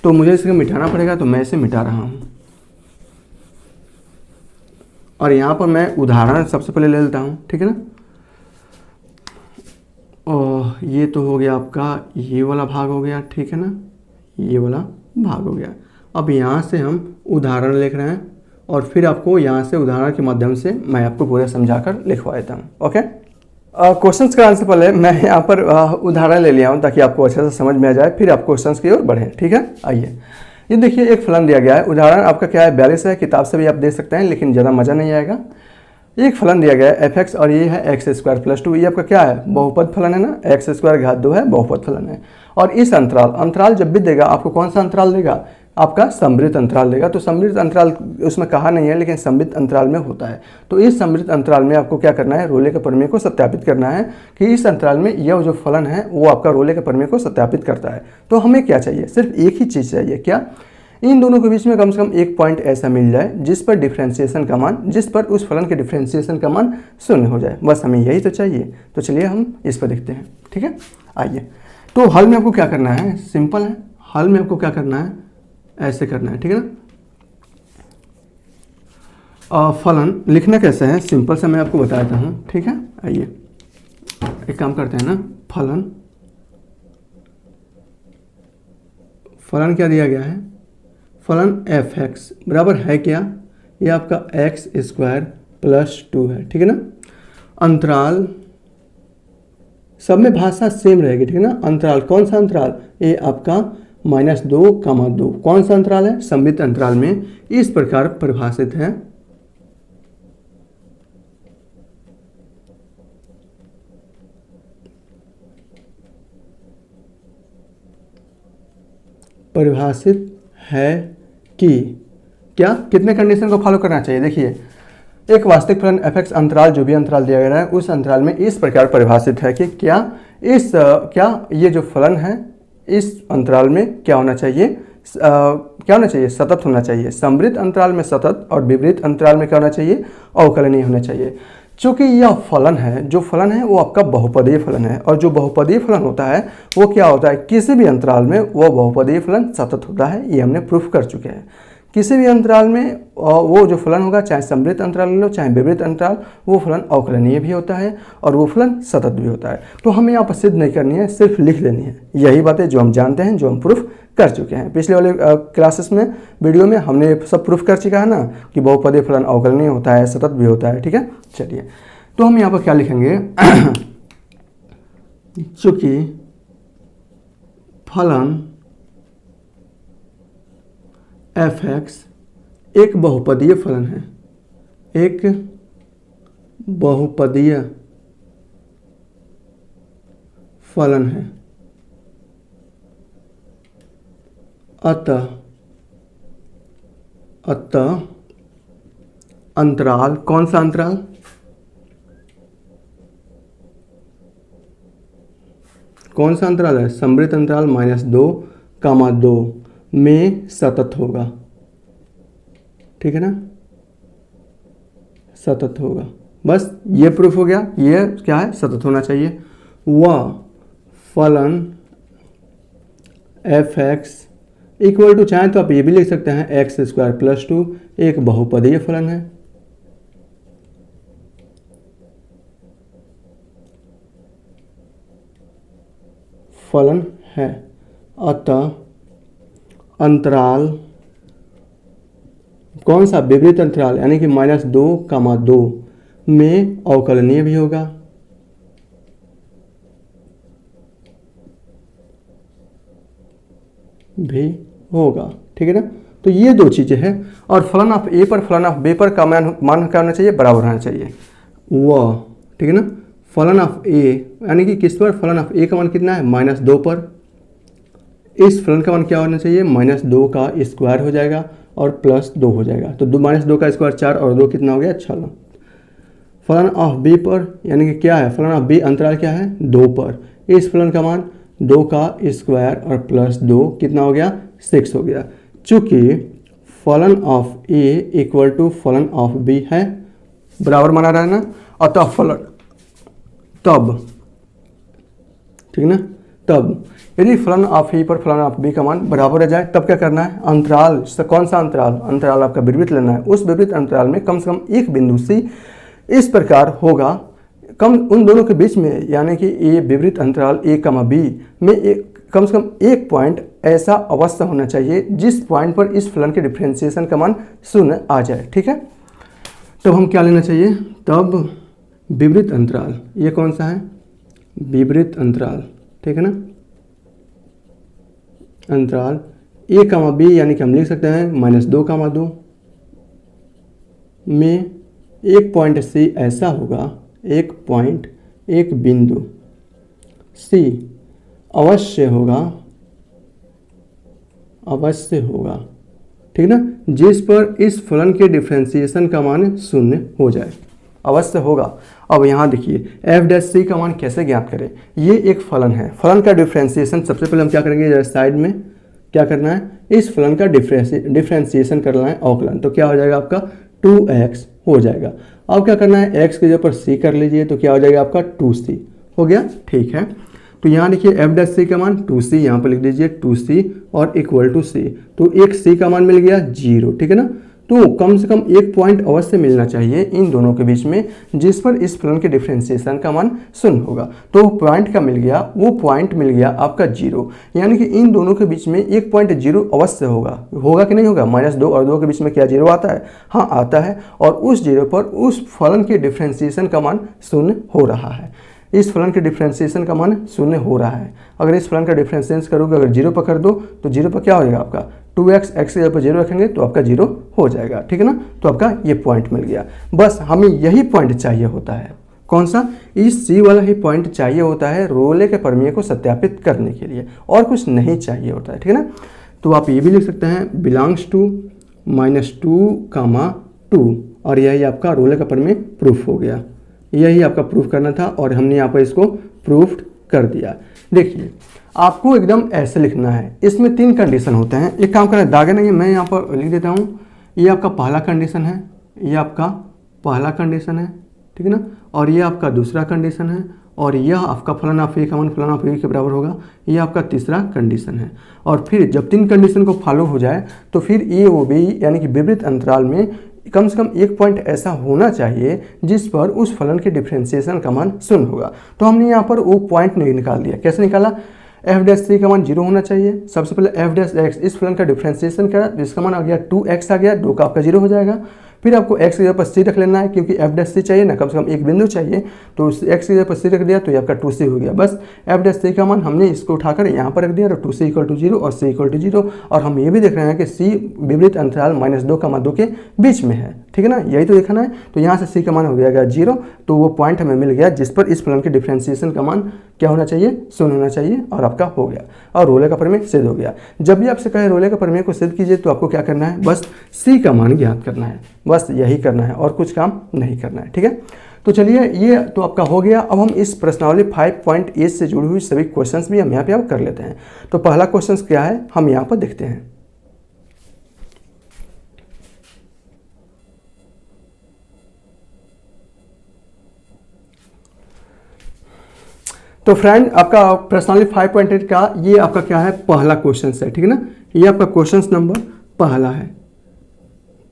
S1: तो मुझे इसे मिटाना पड़ेगा, तो मैं इसे मिटा रहा हूँ और यहाँ पर मैं उदाहरण सबसे पहले ले लेता हूँ। ठीक है ना, और ये तो हो गया आपका ये वाला भाग हो गया। ठीक है ना, ये वाला भाग हो गया। अब यहाँ से हम उदाहरण लिख रहे हैं और फिर आपको यहाँ से उदाहरण के माध्यम से मैं आपको पूरा समझाकर लिखवा देता हूँ। ओके, क्वेश्चंस कराने से पहले मैं यहाँ पर उदाहरण ले लिया हूँ ताकि आपको अच्छे से समझ में आ जाए, फिर आप क्वेश्चंस की ओर बढ़ें। ठीक है, आइए ये देखिए एक फलन दिया गया है। उदाहरण आपका क्या है, 42 है। किताब से भी आप देख सकते हैं लेकिन ज़्यादा मज़ा नहीं आएगा। एक फलन दिया गया है f(x) और ये है x² + 2। ये आपका क्या है, बहुपद फलन है ना, x² है, बहुपद फलन है। और इस अंतराल जब भी देगा आपको कौन सा अंतराल देगा, आपका समृद्ध अंतराल देगा। तो समृद्ध अंतराल उसमें कहा नहीं है लेकिन समृद्ध अंतराल में होता है। तो इस समृद्ध अंतराल में आपको क्या करना है, रोले के प्रमेय को सत्यापित करना है कि इस अंतराल में यह जो फलन है वो आपका रोले के प्रमेय को सत्यापित करता है। तो हमें क्या चाहिए, सिर्फ एक ही चीज़ चाहिए, क्या, इन दोनों के बीच में कम से कम एक पॉइंट ऐसा मिल जाए जिस पर डिफरेंशिएशन का मान, जिस पर उस फलन के डिफरेंशिएशन का मान 0 हो जाए। बस हमें यही तो चाहिए। तो चलिए हम इस पर देखते हैं। ठीक है, आइए तो हल में आपको क्या करना है, सिंपल है। हल में आपको क्या करना है, ऐसे करना है। ठीक है ना, फलन लिखना कैसे है, सिंपल से मैं आपको बताता हूँ। ठीक है, आइए एक काम करते हैं ना, फलन क्या दिया गया है, फलन f(x) बराबर है क्या, ये आपका x² + 2 है। ठीक है ना, अंतराल सब में भाषा सेम रहेगी। ठीक है ना, अंतराल कौन सा अंतराल, ये आपका -2, 2। कौन सा अंतराल है, सममित अंतराल में इस प्रकार परिभाषित है। परिभाषित है कि क्या, कितने कंडीशन को फॉलो करना चाहिए। देखिए एक वास्तविक फलन f(x) अंतराल जो भी अंतराल दिया गया है उस अंतराल में इस प्रकार परिभाषित है कि क्या ये जो फलन है इस अंतराल में क्या होना चाहिए, क्या होना चाहिए, सतत होना चाहिए। समृद्ध अंतराल में सतत और विपरीत अंतराल में क्या होना चाहिए, अवकलनीय होना चाहिए। चूँकि यह फलन है, जो फलन है वो आपका बहुपदीय फलन है और जो बहुपदीय फलन होता है वो क्या होता है, किसी भी अंतराल में वो बहुपदीय फलन सतत होता है। ये हमने प्रूफ कर चुके हैं। किसी भी अंतराल में वो जो फलन होगा, चाहे समृद्ध अंतराल ले लो चाहे विपरीत अंतराल, वो फलन अवकलनीय भी होता है और वो फलन सतत भी होता है। तो हमें यहाँ पर सिद्ध नहीं करनी है, सिर्फ लिख लेनी है। यही बातें जो हम जानते हैं, जो हम प्रूफ कर चुके हैं। पिछले वाले क्लासेस में, वीडियो में हमने सब प्रूफ कर चुका है ना कि बहुपदीय फलन अवकलनीय होता है, सतत भी होता है। ठीक है, चलिए तो हम यहाँ पर क्या लिखेंगे, चूँकि फलन f(x) एक बहुपदीय फलन है, एक बहुपदीय फलन है, अतः अंतराल, कौन सा अंतराल, कौन सा अंतराल है, समृद्ध अंतराल -2, 2 में सतत होगा। ठीक है ना, सतत होगा। बस ये प्रूफ हो गया, ये क्या है, सतत होना चाहिए। वह फलन f(x) इक्वल टू, चाहे तो आप ये भी लिख सकते हैं x² + 2, एक बहुपदीय फलन है। फलन है, अतः अंतराल कौन सा, विपरीत अंतराल यानी कि -2, 2 में अवकलनीय भी होगा। ठीक है ना, तो ये दो चीजें हैं। और फलन ऑफ ए पर फलन ऑफ बी पर का मान क्या होना चाहिए, बराबर होना चाहिए वह। ठीक है ना, फलन ऑफ ए यानी कि किस पर, फलन ऑफ ए का मान कितना है, -2 पर। इस फलन का मान क्या होना चाहिए, -2 का स्क्वायर हो जाएगा और प्लस 2 हो जाएगा। तो -2 का स्क्वायर 4 और 2 कितना हो गया 6। फलन ऑफ बी पर यानी कि क्या है, फलन ऑफ बी अंतराल क्या है 2 पर, इस फलन का मान 2 का स्क्वायर और प्लस 2 कितना हो गया 6 हो गया। चूंकि फलन ऑफ ए इक्वल टू फलन ऑफ बी है, बराबर माना रहा है ना, अतः फलन तब, ठीक ना, तब यदि फलन ऑफ ए पर फलन ऑफ बी का मान बराबर आ जाए तब क्या करना है, अंतराल, कौन सा अंतराल, अंतराल आपका विपरीत लेना है। उस विपरीत अंतराल में कम से कम एक बिंदु सी इस प्रकार होगा, कम उन दोनों के बीच में, यानी कि ये विपरीत अंतराल ए कमा बी में कम से कम एक पॉइंट ऐसा अवस्था होना चाहिए जिस पॉइंट पर इस फलन के डिफरेंशिएशन का मान 0 आ जाए। ठीक है, तब हम क्या लेना चाहिए, तब विपरीत अंतराल, ये कौन सा है, विपरीत अंतराल, ठीक है ना, अंतराल ए कमा बी, यानी कि हम लिख सकते हैं -2, में एक पॉइंट सी ऐसा होगा, एक पॉइंट, एक बिंदु सी अवश्य होगा, ठीक ना, जिस पर इस फलन के डिफरेंशिएशन का मान 0 हो जाए, अवश्य होगा। अब यहाँ देखिए एफ डैश सी का मान कैसे ज्ञात करें, ये एक फलन है, फलन का डिफरेंशिएशन सबसे पहले हम क्या करेंगे, साइड में क्या करना है, इस फलन का डिफरेंशिएशन करना है अवकलन, तो क्या हो जाएगा आपका 2x हो जाएगा। अब क्या करना है, x की जगह पर c कर लीजिए, तो क्या हो जाएगा आपका 2c हो गया। ठीक है, तो यहाँ देखिए एफ डैश सी का मान 2c, यहाँ पर लिख दीजिए 2c और इक्वल टू c, तो एक c का मान मिल गया 0, ठीक है ना। तो कम से कम एक पॉइंट अवश्य मिलना चाहिए इन दोनों के बीच में जिस पर इस फलन के डिफरेंशिएशन का मान 0 होगा, तो पॉइंट का मिल गया, वो पॉइंट मिल गया आपका 0, यानी कि इन दोनों के बीच में एक पॉइंट 0 अवश्य होगा कि नहीं होगा, -2 और 2 के बीच में क्या 0 आता है, हाँ आता है, और उस 0 पर उस फलन के डिफरेंशिएशन का मान 0 हो रहा है, इस फलन के डिफरेंशिएशन का मान 0 हो रहा है। अगर इस फलन का डिफरेंशिएशन करोगे, अगर 0 पर कर दो तो 0 पर क्या हो जाएगा आपका 2x, x की जगह पर 0 रखेंगे तो आपका 0 हो जाएगा, ठीक है ना। तो आपका ये पॉइंट मिल गया, बस हमें यही पॉइंट चाहिए होता है, कौन सा, इस C वाला ही पॉइंट चाहिए होता है रोले के प्रमेय को सत्यापित करने के लिए, और कुछ नहीं चाहिए होता है, ठीक है ना। तो आप ये भी लिख सकते हैं बिलोंग्स टू -2, और यही आपका रोले का प्रमेय प्रूफ हो गया, यही आपका प्रूफ करना था और हमने यहाँ पर इसको प्रूफ कर दिया। देखिए आपको एकदम ऐसे लिखना है, इसमें 3 कंडीशन होते हैं, एक काम करना, दागे नहीं है, मैं यहाँ पर लिख देता हूँ, ये आपका पहला कंडीशन है, ये आपका पहला कंडीशन है, ठीक है ना, और ये आपका दूसरा कंडीशन है, और यह आपका फलन ऑफ ए का मान फलन ऑफ ए के बराबर होगा, ये आपका तीसरा कंडीशन है। और फिर जब 3 कंडीशन को फॉलो हो जाए तो फिर ए ओ बी यानी कि विपरीत अंतराल में कम से कम एक पॉइंट ऐसा होना चाहिए जिस पर उस फलन के डिफरेंशिएशन का मान 0 होगा। तो हमने यहाँ पर वो पॉइंट नहीं निकाल दिया, कैसे निकाला, एफ डैश सी का मान 0 होना चाहिए, सबसे पहले एफ डैश एक्स, इस फलन का डिफरेंशिएशन करा, जिसका मान आ गया 2x आ गया, 2 का आपका 0 हो जाएगा। फिर आपको x की जगह पर c रख लेना है, क्योंकि एफ डैश सी चाहिए ना, कम से कम एक बिंदु चाहिए, तो x की जगह पर c रख दिया तो ये आपका 2c हो गया। बस एफ डैश सी का मान हमने इसको उठाकर यहाँ पर रख दिया, तो 2c = 0 और c = 0, और हम ये भी देख रहे हैं कि c विपरीत अंतराल -2, 2 के बीच में है, ठीक है ना, यही तो देखना है। तो यहाँ से c का मान हो जाएगा 0, तो वो पॉइंट हमें मिल गया जिस पर इस फलन के डिफरेंशिएशन का मान क्या होना चाहिए, 0 होना चाहिए, और आपका हो गया, और रोले का प्रमेय सिद्ध हो गया। जब भी आपसे कहे रोले का प्रमेय को सिद्ध कीजिए तो आपको क्या करना है, बस c का मान ज्ञात करना है, बस यही करना है और कुछ काम नहीं करना है, ठीक है। तो चलिए ये तो आपका हो गया। अब हम इस प्रश्नावली 5.8 से जुड़ी हुई सभी क्वेश्चंस भी हम यहाँ पे अब कर लेते हैं। तो पहला क्वेश्चन क्या है हम यहाँ पर देखते हैं। तो फ्रेंड आपका प्रश्नावली 5.8 का ये आपका क्या है, पहला क्वेश्चन है, ठीक है ना, ये आपका क्वेश्चन नंबर पहला है,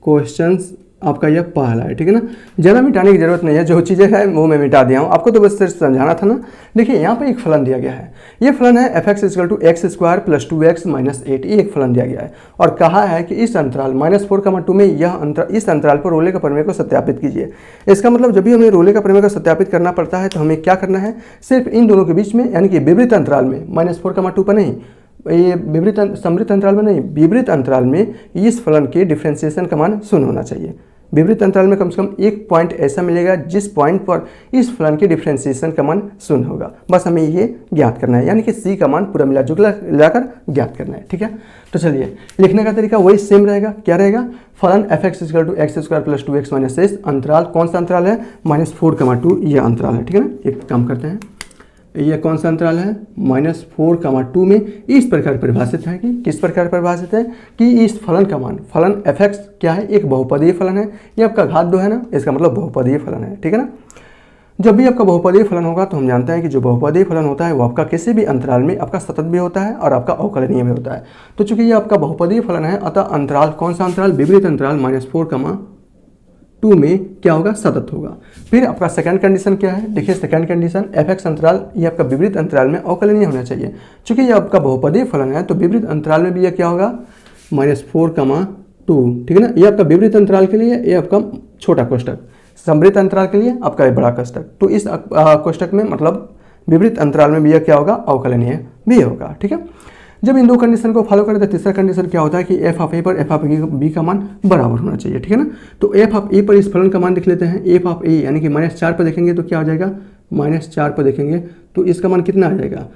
S1: क्वेश्चन आपका यह पहला है, ठीक है ना। ज़्यादा मिटाने की जरूरत नहीं है, जो चीज़ें हैं वो मैं मिटा दिया हूँ, आपको तो बस सिर्फ समझाना था ना। देखिए यहाँ पे एक फलन दिया गया है, ये फलन है f(x) = x² + 2x - 8, ये एक फलन दिया गया है, और कहा है कि इस अंतराल -4, 2 में इस अंतराल पर रोले का प्रमेय को सत्यापित कीजिए। इसका मतलब जब भी हमें रोले का प्रमेय को सत्यापित करना पड़ता है तो हमें क्या करना है, सिर्फ इन दोनों के बीच में, यानी कि विपरीत अंतराल में -4, 2 पर नहीं, ये विपरीत समृद्ध अंतराल में नहीं, विपरीत अंतराल में इस फलन के डिफरेंशिएशन का मान 0 होना चाहिए, विपरीत अंतराल में कम से कम एक पॉइंट ऐसा मिलेगा जिस पॉइंट पर इस फलन की डिफरेंशिएशन का मान शून्य होगा। बस हमें ये ज्ञात करना है, यानी कि सी का मान पूरा मिलाकर ज्ञात करना है। ठीक है, तो चलिए लिखने का तरीका वही सेम रहेगा। क्या रहेगा? फलन f(x = x² + 2x - s) अंतराल कौन सा अंतराल है? -4, 2 ये अंतराल है। ठीक है ना, एक काम करते हैं, ये कौन सा अंतराल है? -4, 2 में इस प्रकार परिभाषित है कि किस प्रकार परिभाषित है कि इस फलन का मान, फलन f(x) क्या है? एक बहुपदीय फलन है, ये आपका घात 2 है ना, इसका मतलब बहुपदीय फलन है। ठीक है ना, जब भी आपका बहुपदीय फलन होगा तो हम जानते हैं कि जो बहुपदीय फलन होता है वो आपका किसी भी अंतराल में आपका सतत भी होता है और आपका अवकलनीय भी होता है। तो चूंकि ये आपका बहुपदीय फलन है, अतः अंतराल कौन सा अंतराल? विपरीत अंतराल -4, 2 में क्या होगा? सतत होगा। फिर आपका सेकंड कंडीशन क्या है? देखिए सेकंड कंडीशन, f(x) अंतराल ये आपका विपरीत अंतराल में अवकलनीय होना चाहिए। चूंकि ये आपका बहुपदीय फलन है तो विपरीत अंतराल में भी ये क्या होगा? -4, 2। ठीक है ना, ये आपका विपरीत अंतराल के लिए ये आपका छोटा कोष्टक, समृद्ध अंतराल के लिए आपका ये बड़ा कोष्टक। तो इस कोष्टक में मतलब विपरीत अंतराल में भी यह क्या होगा? अवकलनीय भी होगा। ठीक है, जब इन दो कंडीशन को फॉलो करें तो तीसरा कंडीशन क्या होता है कि f(a) पर f(b) का मान बराबर होना चाहिए। ठीक है ना, तो f(a) पर इस फलन का मान लिख लेते हैं। f(a) यानी कि -4 पर देखेंगे तो क्या हो जाएगा? -4 पर देखेंगे तो इसका मान कितना आ जाएगा?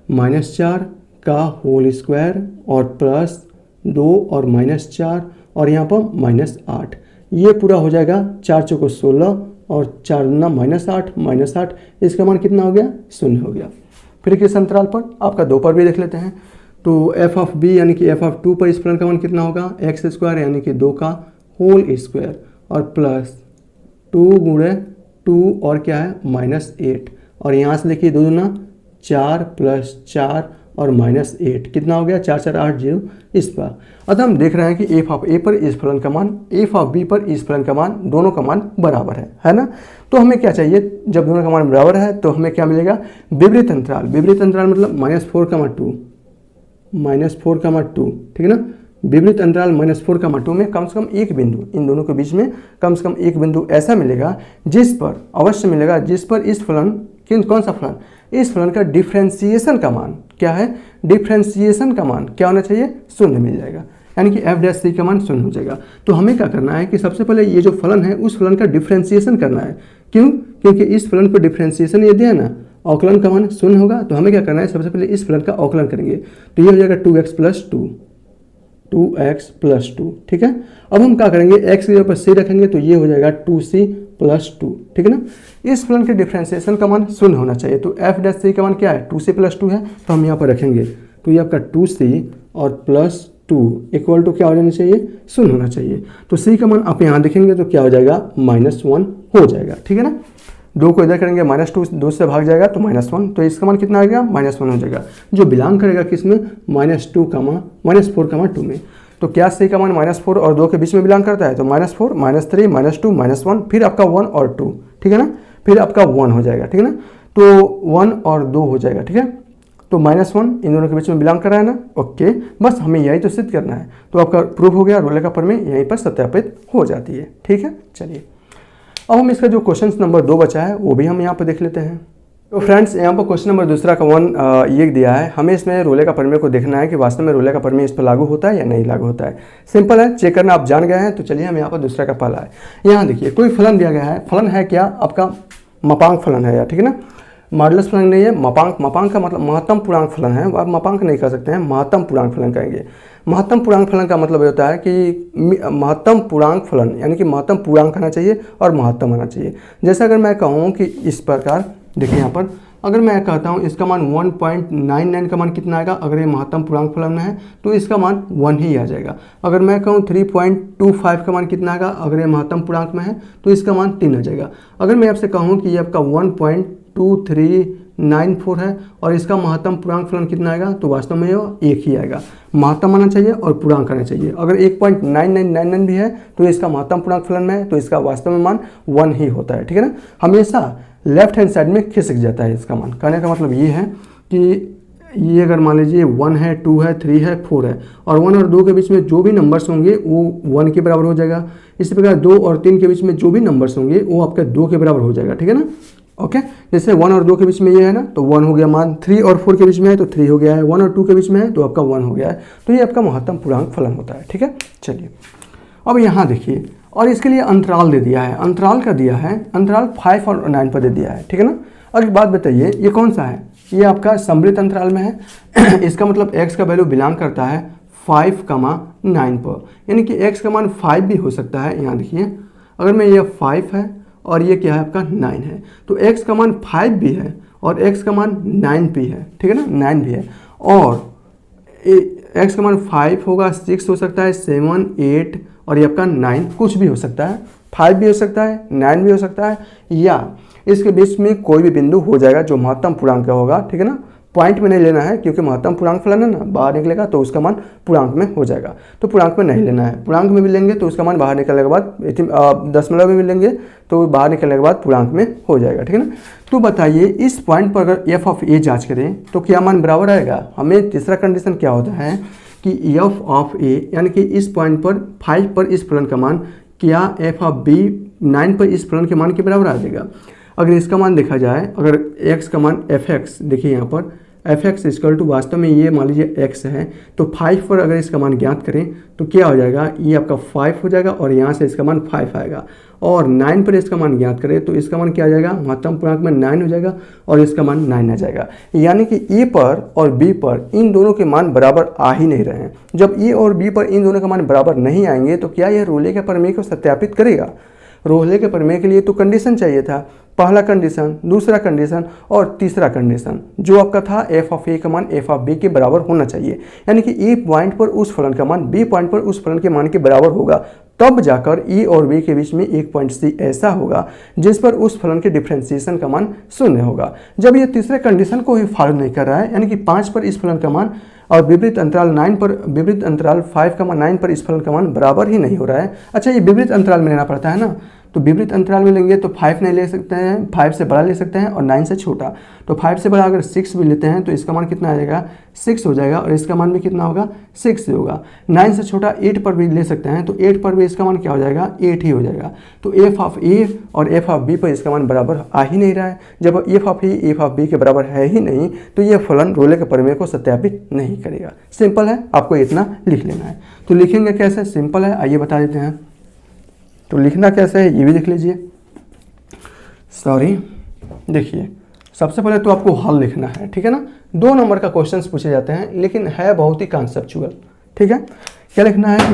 S1: -4 का होल स्क्वायर और +2 और -4 और यहाँ पर -8, ये पूरा हो जाएगा 4 चौको 16 और 4 दूना -8, इसका मान कितना हो गया? 0 हो गया। फिर किस अंतराल पर? आपका 2 पर भी देख लेते हैं। तो f(b) यानी कि f(2) पर इस फलन का मान कितना होगा? x² यानी कि 2 का होल स्क्वायर और +2 × 2 और क्या है? -8 और यहाँ से देखिए 2 दूना 4 + 4 और -8 कितना हो गया? 4 4 8 0 इस पर। अतः हम देख रहे हैं कि f(a) पर इस फलन का मान, f(b) पर इस फलन का मान, दोनों का मान बराबर है ना। तो हमें क्या चाहिए? जब दोनों का मान बराबर है तो हमें क्या मिलेगा? विपरीत अंतराल। विपरीत अंतराल मतलब -4, 2। ठीक है ना, विपरीत अंतराल -4, 2 में कम से कम एक बिंदु, इन दोनों के बीच में कम से कम एक बिंदु ऐसा मिलेगा जिस पर, अवश्य मिलेगा जिस पर इस फलन, कौन सा फलन? इस फलन का डिफ्रेंशिएशन का मान क्या है? डिफ्रेंशिएशन का मान क्या होना चाहिए? 0 मिल जाएगा, यानी कि f' का मान 0 हो जाएगा। तो हमें क्या करना है कि सबसे पहले ये जो फलन है उस फलन का डिफ्रेंशिएशन करना है। क्यों? क्योंकि इस फलन पर डिफ्रेंशिएशन यदि है ना, अवकलन का मान 0 होगा। तो हमें क्या करना है? सबसे पहले इस फलन का अवकलन करेंगे तो ये हो जाएगा 2x + 2। ठीक है, अब हम क्या करेंगे? x की जगह पर c रखेंगे तो ये हो जाएगा 2c + 2। ठीक है ना, इस फलन के डिफ्रेंशिएशन का मान 0 होना चाहिए। तो f' का मान क्या है? 2c + 2 है, तो हम यहाँ पर रखेंगे तो ये आपका 2c और +2 इक्वल टू क्या हो जाना चाहिए? 0 होना चाहिए। तो c का मान आप यहाँ देखेंगे तो क्या हो जाएगा? -1 हो जाएगा। ठीक है ना, 2 को इधर करेंगे -2, 2 से भाग जाएगा तो -1, तो इसका मान कितना आ गया? -1 हो जाएगा, जो बिलोंग करेगा किसमें? -4, 2 में। तो क्या c का मान -4 और 2 के बीच में बिलोंग करता है? तो -4, -3, -2, -1, फिर आपका 1 और 2। ठीक है ना, फिर आपका 1 हो जाएगा। ठीक है ना, तो 1 और 2 हो जाएगा। ठीक है, तो -1 इन दोनों के बीच में बिलोंग कर रहा है ना। ओके, बस हमें यही तो सिद्ध करना है। तो आपका प्रूफ हो गया, रोले का प्रमेय यहीं पर सत्यापित हो जाती है। ठीक है, चलिए अब हम इसका जो क्वेश्चन नंबर 2 बचा है वो भी हम यहाँ पर देख लेते हैं। तो फ्रेंड्स यहाँ पर क्वेश्चन नंबर दूसरा का 1 ये दिया है, हमें इसमें रोले का प्रमेय को देखना है कि वास्तव में रोले का प्रमेय इस पर लागू होता है या नहीं लागू होता है। सिंपल है, चेक करना आप जान गए हैं। तो चलिए हम यहाँ पर दूसरा का पहला है। यहाँ देखिए कोई फलन दिया गया है, फलन है क्या? आपका मापांक फलन है यार। ठीक है ना, मॉडुलस फलन नहीं है, मापांक का मतलब महत्तम पूर्णांक फलन है। आप मापांक नहीं कर सकते हैं, महत्तम पूर्णांक फलन कहेंगे। महत्तम पूर्णांक फलन का मतलब होता है कि महत्तम पूर्णांक फलन यानी कि महत्तम पूर्णांक आना चाहिए और महत्तम आना चाहिए। जैसे अगर मैं कहूँ कि इस प्रकार, देखिए यहाँ पर अगर मैं कहता हूँ इसका मान 1.99 का मान कितना आएगा? अगर ये महत्तम पूर्णांक फलन में है तो इसका मान 1 ही आ जाएगा। अगर मैं कहूँ 3.25 का मान कितना आएगा? अगर ये महत्तम पूर्णांक में है तो इसका मान 3 आ जाएगा। अगर मैं आपसे कहूँ कि ये आपका 1.2394 है और इसका महत्तम पूर्णांक फलन कितना आएगा? तो वास्तव में ये 1 ही आएगा। महत्तम आना चाहिए और पूर्णांक आना चाहिए। अगर 1.9999 भी है तो इसका महत्तम पूर्णांक फलन में है तो इसका वास्तव में मान 1 ही होता है। ठीक है ना, हमेशा लेफ्ट हैंड साइड में खिसक जाता है इसका मान। कहने का मतलब ये है कि ये अगर मान लीजिए 1 है, 2 है, 3 है, 4 है और 1 और 2 के बीच में जो भी नंबर्स होंगे वो 1 के बराबर हो जाएगा। इसी प्रकार 2 और 3 के बीच में जो भी नंबर्स होंगे वो आपके 2 के बराबर हो जाएगा। ठीक है ना, ओके। जैसे 1 और 2 के बीच में ये है ना तो 1 हो गया मान, 3 और 4 के बीच में है तो 3 हो गया है, 1 और 2 के बीच में है तो आपका 1 हो गया है। तो ये आपका महत्तम पूर्णांक फलन होता है। ठीक है, चलिए अब यहाँ देखिए और इसके लिए अंतराल दे दिया है, अंतराल का दिया है, अंतराल 5 और 9 पर दे दिया है, ठीक है ना। अगली बात बताइए ये कौन सा है, ये आपका समृद्ध अंतराल में है। इसका मतलब x का वैल्यू बिलोंग करता है 5,9 पर, यानी कि x का मान 5 भी हो सकता है। यहाँ देखिए अगर मैं ये 5 है और ये क्या है आपका 9 है, तो x का मान 5 भी है और x का मान 9 भी है, ठीक है ना, 9 भी है। और x का मान 5 होगा, 6 हो सकता है, 7, 8 और ये आपका 9 कुछ भी हो सकता है, 5 भी हो सकता है, 9 भी हो सकता है, या इसके बीच में कोई भी बिंदु हो जाएगा जो महत्तम पूर्णांक का होगा, ठीक है ना। पॉइंट में नहीं लेना है क्योंकि महत्तम पूर्णांक फलन है ना, बाहर निकलेगा तो उसका मान पूर्णांक में हो जाएगा, तो पूर्णांक में नहीं लेना है। पूर्णांक में भी लेंगे तो उसका मान बाहर निकलने के बाद दशमलव में भी लेंगे तो बाहर निकलने के बाद पूर्णांक में हो जाएगा, ठीक है ना। तो बताइए इस पॉइंट पर अगर एफ ऑफ ए जाँच करें तो क्या मान बराबर आएगा। हमें तीसरा कंडीशन क्या होता है कि एफ ऑफ ए यानी कि इस पॉइंट पर 5 पर इस फलन का मान क्या एफ ऑफ बी 9 पर इस फलन के मान के बराबर आ जाएगा। अगर इसका मान देखा जाए, अगर x का मान fx, देखिए यहाँ पर fx इक्वल टू वास्तव में ये मान लीजिए x है, तो 5 पर अगर इसका मान ज्ञात करें तो क्या हो जाएगा, ये आपका 5 हो जाएगा और यहाँ से इसका मान 5 आएगा। और 9 पर इसका मान ज्ञात करें तो इसका मान क्या आ जाएगा, महत्तम पूर्णांक में 9 हो जाएगा और इसका मान 9 आ जाएगा। यानी कि ए पर और बी पर इन दोनों के मान बराबर आ ही नहीं रहे हैं। जब ए और बी पर इन दोनों के मान बराबर नहीं आएंगे तो क्या यह रोले के प्रमेय को सत्यापित करेगा। रोले के प्रमेय के लिए तो कंडीशन चाहिए था, पहला कंडीशन, दूसरा कंडीशन और तीसरा कंडीशन जो आपका था एफ ऑफ ए का मान एफ ऑफ बी के बराबर होना चाहिए। यानी कि ए पॉइंट पर उस फलन का मान बी पॉइंट पर उस फलन के मान के बराबर होगा, तब जाकर ए और बी के बीच में एक पॉइंट सी ऐसा होगा जिस पर उस फलन के डिफ्रेंसिएशन का मान 0 होगा। जब ये तीसरे कंडीशन को ही फॉलो नहीं कर रहा है, यानी कि 5 पर इस फलन का मान और विपरीत अंतराल 9 पर, विपरीत अंतराल 5,9 पर इस फलन का मान बराबर ही नहीं हो रहा है। अच्छा, ये विपरीत अंतराल में लेना पड़ता है ना, तो विपरीत अंतराल में लेंगे तो 5 नहीं ले सकते हैं, 5 से बड़ा ले सकते हैं और 9 से छोटा। तो 5 से बड़ा अगर 6 भी लेते हैं तो इसका मान कितना आ जाएगा, 6 हो जाएगा और इसका मान भी कितना होगा, 6 ही होगा। 9 से छोटा 8 पर भी ले सकते हैं तो 8 पर भी इसका मान क्या हो जाएगा, 8 ही हो जाएगा। तो एफ ऑफ ए और एफ ऑफ बी पर इसका मान बराबर आ ही नहीं रहा है। जब F of A F of B के बराबर है ही नहीं तो ये फलन रोले के प्रमेय को सत्यापित नहीं करेगा। सिंपल है, आपको इतना लिख लेना है। तो लिखेंगे कैसे, सिंपल है, आइए बता देते हैं। तो लिखना कैसे है ये भी देख लीजिए। देखिए सबसे पहले तो आपको हल लिखना है, ठीक है ना। 2 नंबर का क्वेश्चंस पूछे जाते हैं लेकिन है बहुत ही कॉन्सेप्चुअल, ठीक है। क्या लिखना है कि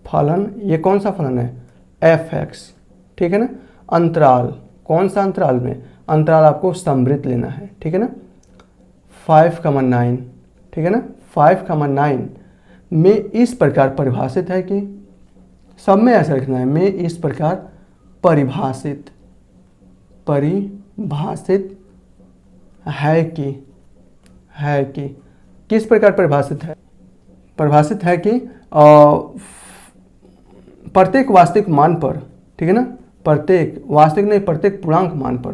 S1: फलन, ये कौन सा फलन है, एफ एक्स, ठीक है ना। अंतराल, कौन सा अंतराल में, अंतराल आपको समृद्ध लेना है, ठीक है ना। 5,9, ठीक है ना, 5,9 में इस प्रकार परिभाषित है कि, सब में ऐसा लिखना है, में इस प्रकार परिभाषित है कि किस प्रकार परिभाषित है, परिभाषित है कि प्रत्येक वास्तविक मान पर, ठीक है ना, प्रत्येक वास्तविक नहीं, प्रत्येक पूर्णांक मान पर,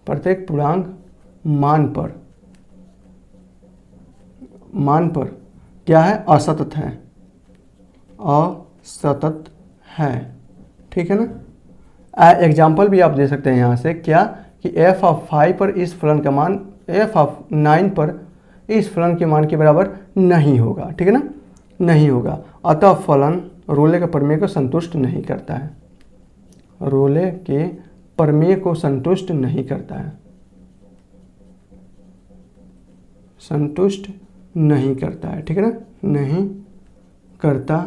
S1: प्रत्येक पूर्णांक मान पर क्या है, असतत है, असतत है, ठीक है ना। एग्जाम्पल भी आप दे सकते हैं यहाँ से, क्या कि एफ ऑफ 5 पर इस फलन का मान एफ ऑफ 9 पर इस फलन के मान के बराबर नहीं होगा, ठीक है ना, नहीं होगा। अतः फलन रोले के प्रमेय को संतुष्ट नहीं करता है, रोले के प्रमेय को संतुष्ट नहीं करता है, संतुष्ट नहीं करता है, ठीक है ना, नहीं करता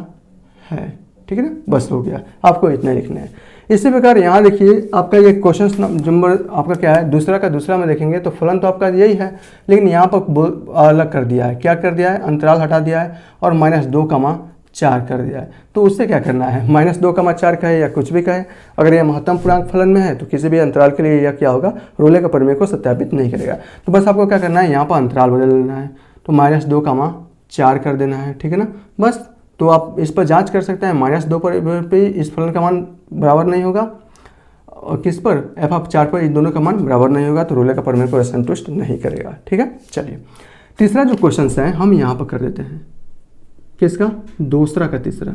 S1: है, ठीक है ना। बस हो गया, आपको इतना लिखना है। इसी प्रकार यहाँ देखिए आपका ये क्वेश्चन नंबर आपका क्या है, दूसरा का दूसरा में देखेंगे तो फलन तो आपका यही है लेकिन यहाँ पर अलग कर दिया है। क्या कर दिया है, अंतराल हटा दिया है और -2,4 कर दिया है। तो उससे क्या करना है, -2,4 कहे या कुछ भी कहे, अगर यह महत्तम पूर्णांक फलन में है तो किसी भी अंतराल के लिए यह क्या होगा, रोले का प्रमेय को सत्यापित नहीं करेगा। तो बस आपको क्या करना है, यहाँ पर अंतराल बदल देना है, तो -2,4 कर देना है, ठीक है ना। बस तो आप इस पर जांच कर सकते हैं, -2 पर इस फलन का मान बराबर नहीं होगा और किस पर, एफ ऑफ 4 पर इन दोनों का मान बराबर नहीं होगा, तो रोले का प्रमेय को संतुष्ट नहीं करेगा, ठीक है। चलिए तीसरा जो क्वेश्चन है हम यहाँ पर कर देते हैं, किसका, दूसरा का तीसरा।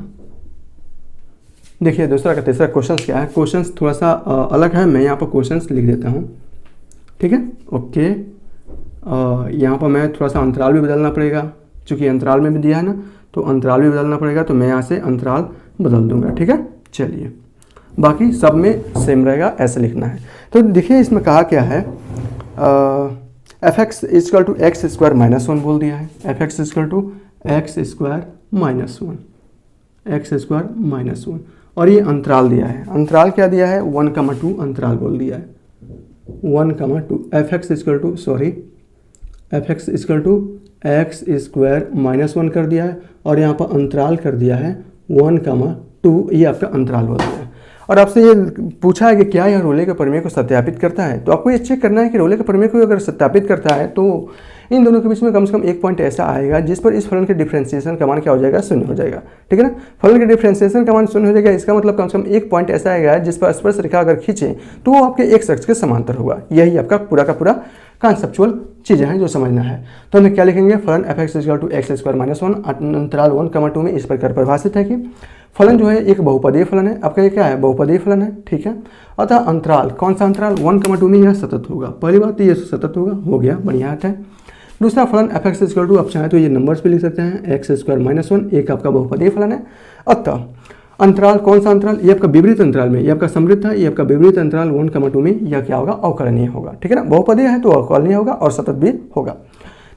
S1: देखिए दूसरा का तीसरा क्वेश्चन क्या है, क्वेश्चन थोड़ा सा अलग है, मैं यहाँ पर क्वेश्चन लिख देता हूँ, ठीक है। ओके, यहाँ पर मैं थोड़ा सा अंतराल भी बदलना पड़ेगा, चूँकि अंतराल में भी दिया है ना, तो अंतराल भी बदलना पड़ेगा, तो मैं यहाँ से अंतराल बदल दूंगा। ठीक है, चलिए बाकी सब में सेम रहेगा, ऐसे लिखना है। तो देखिए इसमें कहा क्या है, f x is equal to x square minus one बोल दिया है, f x is equal to x square minus one, x square minus one, और ये अंतराल दिया है। अंतराल क्या दिया है, 1,2 अंतराल बोल दिया है, 1,2। F x is equal to f x is equal to x square minus one कर दिया है, और यहाँ पर अंतराल कर दिया है 1,2, ये आपका अंतराल बोल दिया है। और आपसे ये पूछा है कि क्या यह रोले के प्रमेय को सत्यापित करता है, तो आपको ये चेक करना है कि रोले के प्रमेय को अगर सत्यापित करता है तो इन दोनों के बीच में कम से कम एक पॉइंट ऐसा आएगा जिस पर इस फलन के डिफरेंशिएशन का मान क्या हो जाएगा, शून्य हो जाएगा। ठीक है ना, फलन के डिफरेंशिएशन का मान शून्य हो जाएगा, इसका मतलब कम से कम एक पॉइंट ऐसा आएगा जिस पर स्पर्श रेखा अगर खींचे तो वो आपके एक अक्ष के समांतर होगा। यही आपका पूरा का पूरा कॉन्सेप्चुअल चीज़ें हैं जो समझना है। तो हम क्या लिखेंगे, फलन f x equal to x square minus one, अंतराल 1,2 में इस प्रकार परिभाषित है कि फलन जो है एक बहुपदीय फलन है। आपका ये क्या है, बहुपदीय फलन है। ठीक है, अतः अंतराल कौन सा अंतराल, 1,2 में यह सतत होगा। पहली बात तो ये सतत होगा, हो गया, बढ़िया है। दूसरा फलन एफ एक्स इक्वल टू, आप चाहें तो ये नंबर्स पे लिख सकते हैं, एक्स स्क्वायर माइनस वन, एक आपका बहुपदीय फलन है। अतः अंतराल कौन सा अंतराल, ये आपका विपरीत अंतराल में, ये आपका समृद्ध है, ये आपका विपरीत अंतराल 1,2 में यह क्या होगा, अवकलनीय होगा। ठीक है ना, बहुपदीय है तो अवकलनीय होगा और सतत भी होगा।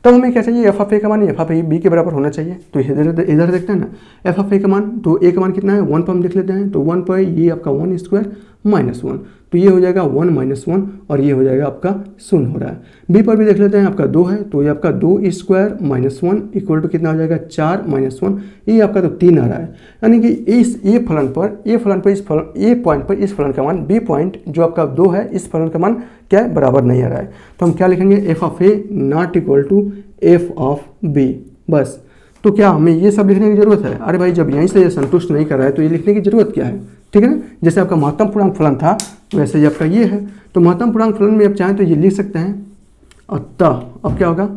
S1: तब हमें क्या चाहिए, एफ ऑफ ए का मान एफ ऑफ ए बी के बराबर होना चाहिए। तो इधर देखते हैं ना, एफ ऑफ ए का मान, तो ए का मान कितना है, 1 पर हम देख लेते हैं। तो 1 पर ये आपका 1 स्क्वायर माइनस 1, तो ये हो जाएगा 1 माइनस 1, और ये हो जाएगा आपका शून्य हो रहा है। बी पर भी देख लेते हैं, आपका 2 है, तो ये आपका 2 स्क्वायर माइनस 1 इक्वल टू कितना हो जाएगा, 4 माइनस 1, ये आपका तो 3 आ रहा है। यानी कि इस ए फलन पर ए पॉइंट पर इस फलन का मान, बी पॉइंट जो आपका 2 है, इस फलन का मान क्या है, बराबर नहीं आ रहा है। तो हम क्या लिखेंगे, f of a not equal to f of b, बस। तो क्या हमें ये सब लिखने की जरूरत है, अरे भाई जब यहीं से ये संतुष्ट नहीं कर रहा है तो ये लिखने की जरूरत क्या है। ठीक है ना, जैसे आपका महत्तम पूर्णांक फलन था वैसे ही आपका ये है, तो महत्तम पूर्णांक फलन में आप चाहें तो ये लिख सकते हैं, अतः अब क्या होगा,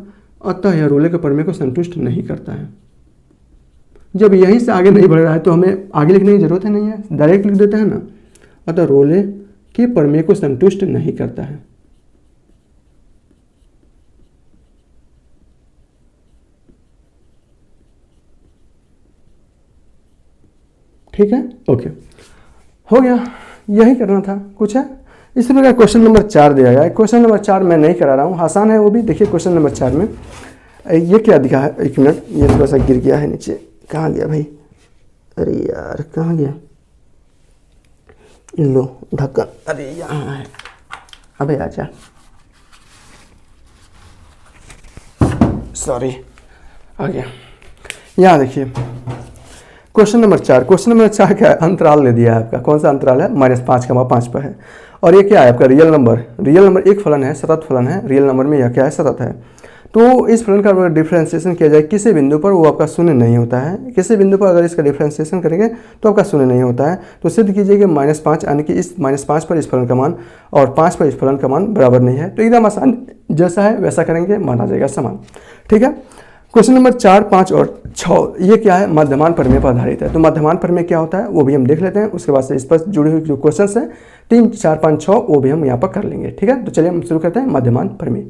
S1: अतः यह रोले के प्रमेय को संतुष्ट नहीं करता है। जब यहीं से आगे नहीं बढ़ रहा है तो हमें आगे लिखने की जरूरत है नहीं है, डायरेक्ट लिख देते हैं ना, अतः रोले के प्रमेय को संतुष्ट नहीं करता है। ठीक है, ओके, हो गया, यही करना था, कुछ है। इसी प्रकार क्वेश्चन नंबर 4 दिया गया है। क्वेश्चन नंबर 4 मैं नहीं करा रहा हूँ, आसान है वो भी। देखिए क्वेश्चन नंबर 4 में ये क्या दिखा है, एक मिनट, ये थोड़ा सा गिर गया है नीचे, कहाँ गया भाई, अरे यार कहाँ गया, लो ढक्कन, अरे यहाँ है, अबे आजा, सॉरी, आ गया। यहाँ देखिए क्वेश्चन नंबर 4, क्वेश्चन नंबर 4 क्या है, अंतराल ले दिया है आपका, कौन सा अंतराल है, -5,5 पर है। और ये क्या है आपका, रियल नंबर एक फलन है, सतत फलन है, रियल नंबर में यह क्या है, सतत है। तो इस फलन का अगर डिफरेंशिएशन किया जाए किसी बिंदु पर, वो आपका शून्य नहीं होता है। किसी बिंदु पर अगर इसका डिफरेंशिएशन करेंगे तो आपका शून्य नहीं होता है। तो सिद्ध कीजिए कि -5 यानी कि इस -5 पर इस फलन का मान और 5 पर इस फलन का मान बराबर नहीं है। तो एकदम आसान, जैसा है वैसा करेंगे, माना जाएगा समान। ठीक है, क्वेश्चन नंबर 4, 5 और 6 ये क्या है, मध्यमान प्रमेय पर आधारित है। तो मध्यमान प्रमेय क्या होता है वो भी हम देख लेते हैं, उसके बाद से इस पर जुड़े हुए जो क्वेश्चन हैं 3, 4, 5, 6 वो भी हम यहाँ पर कर लेंगे। ठीक है, तो चलिए हम शुरू करते हैं मध्यमान प्रमेय।